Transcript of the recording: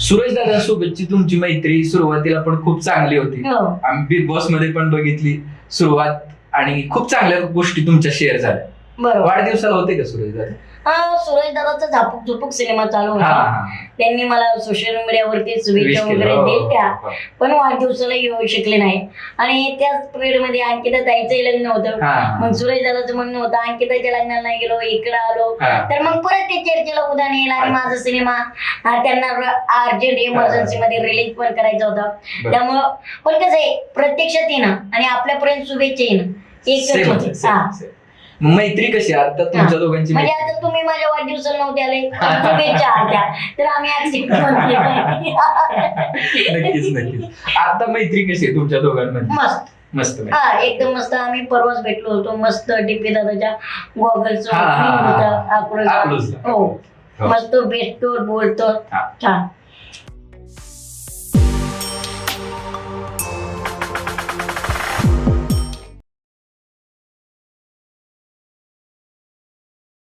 सुरेश दादांसोबतची तुमची मैत्री सुरुवातीला पण खूप चांगली होती. हो. आम्ही बिग बॉस मध्ये पण बघितली सुरुवात आणि खूप चांगल्या गोष्टी तुमच्या शेअर झाल्या. बरोबर. वाढदिवसाला होते का सुरेश दादा? सुरेश दादाचा झापूक झुपूक सिनेमा चालू हा, होता. हा. त्यांनी मला सोशल मीडियावरती शुभेच्छा Wish केलं. वगैरे हो, दिल्या, हो. पण वाढदिवसाला येऊ शकले नाही. आणि त्याच पिरियड मध्ये अंकिता ताईचंही लग्न होतं. हा. मग सुरेश दादाचं म्हणणं होतं अंकिताच्या लग्नाला नाही गेलो, इकडे आलो. हा. तर मग परत ते चर्चेला उदाहरण येईल आणि माझा सिनेमा त्यांना अर्जंट इमर्जन्सी मध्ये रिलीज पण करायचा होता. बरं. त्यामुळं पण कसं आहे, प्रत्यक्षात येणं आणि आपल्यापर्यंत शुभेच्छा येणं एकच Same होते. आहे, same, same. मैत्री कशी आहे आता तुमच्या दोघांची म्हणजे मैत्री? आता तुम्ही माझ्या वाढदिवसाला नव्हते आले, शुभेच्छा आल्या, तर आम्ही accept म्हणते. नक्कीच नक्कीच. आता मैत्री कशी आहे तुमच्या दोघांमध्ये? मस्त. मस्त मैत्री. हा, एकदम मस्त. आम्ही परवाच भेटलो होतो. मस्त डीपी दादाच्या गॉगलचं हा, हा, हा. होतं अकलूजला. अकलूजला. हो, हो. मस्त भेटतो, बोलतो. हा. छान.